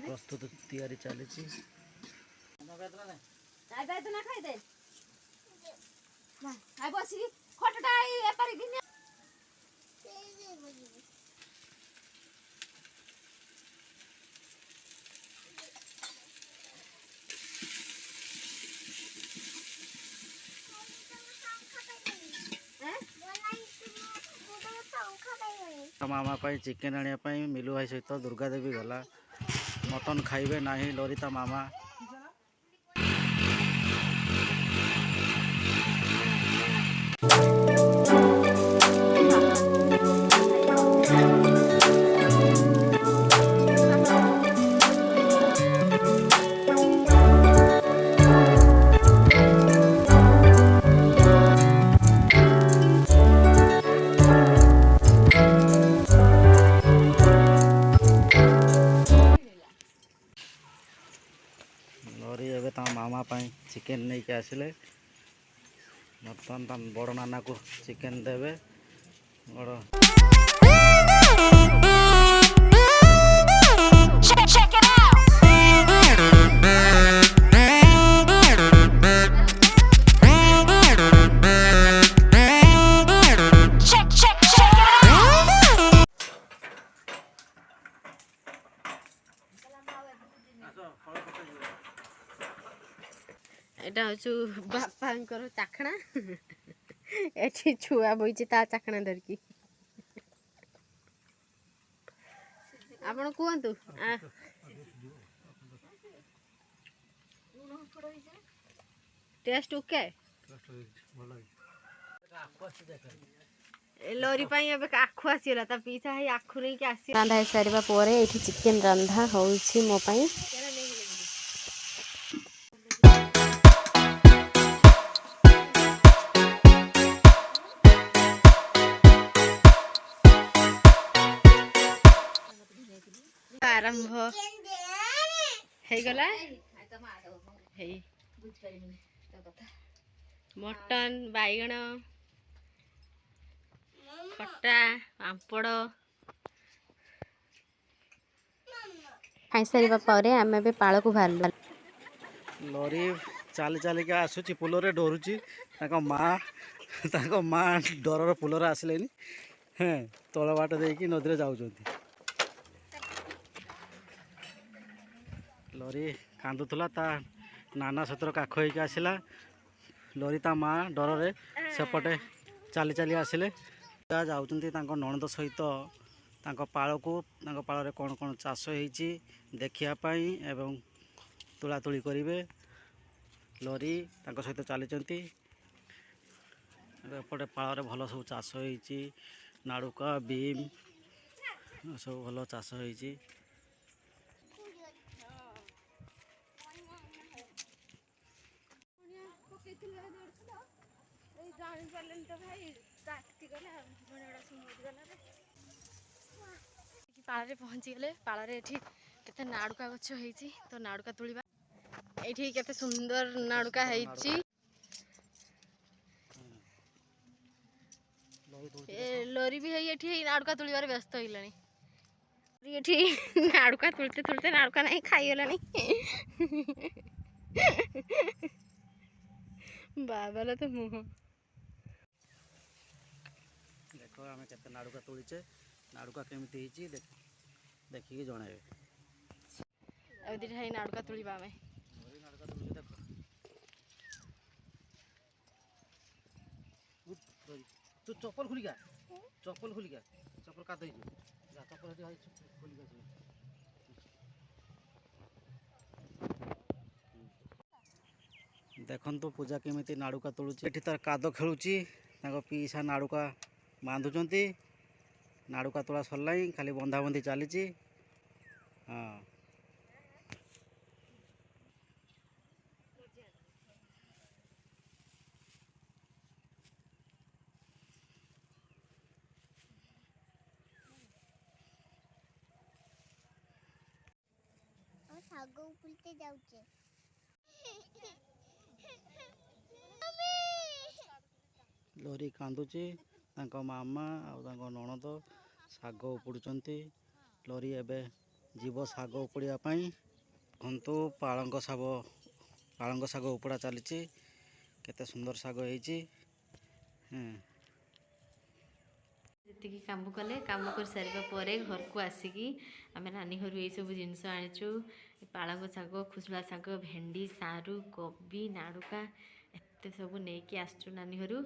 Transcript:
प्रस्तुत तैयारी चली मामा चिकेन आने मिलू भाई सहित दुर्गा देवी गला मटन खाइबे ना लरिता मामा लरी एवं मामा चिकेन नहीं के आसिले बर्तमान बड़ नाना को चिकेन देवे बड़ एटा हूँ बापा चाखणा एठी छुआ बोई ता चाखणा धरकी आपण कहतु टेस्ट ओके लरी आखु आसीगला ता पीछा है आखु नहीं कि आसी रंधा हो सारा पर ये चिकेन रंधा हो मो पाई आरंभ हो गला मटन बैगण खट्टा पांपड़ खाई सारा पर आम ए पाल को बाहर लरी चली चलिक आसूची पुल डरुची माँ डर पुलर आसिले हाँ तल बाट देकी नदी जाऊँ लरी कांदुला ता नाना सहित काख होके आसला लरी ता माँ डर रे सेपटे चली चली आसिले जाऊँच नणद सहित पाल को पाल कौन कौन चाष होती देखापी एवं तुला तुली करेंगे लरी सहित चली एपटे पाल भल सब चाष होती नाड़ुका बीम सब भल चाष होती पाल पहुँची गले पाल के नाड़ुका गछ होती तो नाड़ुका तुलिबा ये केते सुंदर नाड़ुका होती लरी भी ये नाड़ुका तुलिबार व्यस्त होइलानी ये नाड़ुका तुलते तुलते नाड़ुका नहीं खाईगलानी बाबाला तो मुह देख आम के नाड़ुका तुलीचे नाड़ुका केमती देखिए जन दीटा नाड़ुका तुलिबा आम तू चप्पल खुलिका चप्पल का चप्पल देखन तो पूजा केमी नाड़ुका तुलुची एठी तार काद खेलुची पीसा नाड़ुका बांधुचंती नाड़ुका तुला सरला खाली बंधाबंधी चली हाँ लरी कांदुची मामा आ नणद ଶାଗ ଉପୁଡ଼ୁଛନ୍ତି। ଲରି ଏବେ ଯିବ ଶାଗ ଉପୁଡ଼ିବା ପାଇଁ। ଦେଖନ୍ତୁ ପାଳଙ୍ଗ ଶାଗ ଉପୁଡ଼ା ଚାଲିଛି। କେତେ ସୁନ୍ଦର ଶାଗ ହେଇଛି। ଯେତିକି କାମ କଲେ, କାମ କରିସାରିବା ପରେ ଘରକୁ ଆସିକି ଆମେ ନାନୀ ଘରୁ ଏଇସବୁ ଜିନିଷ ଆଣିଛୁ। ପାଳଙ୍ଗ ଶାଗ, ଖୁସୁଳା ଶାଗ, ଭେଣ୍ଡି, ସାରୁ, କୋବି, ନାଡ଼ୁକା ଏତେ ସବୁ ନେଇକି ଆସିଛୁ ନାନୀ ଘରୁ।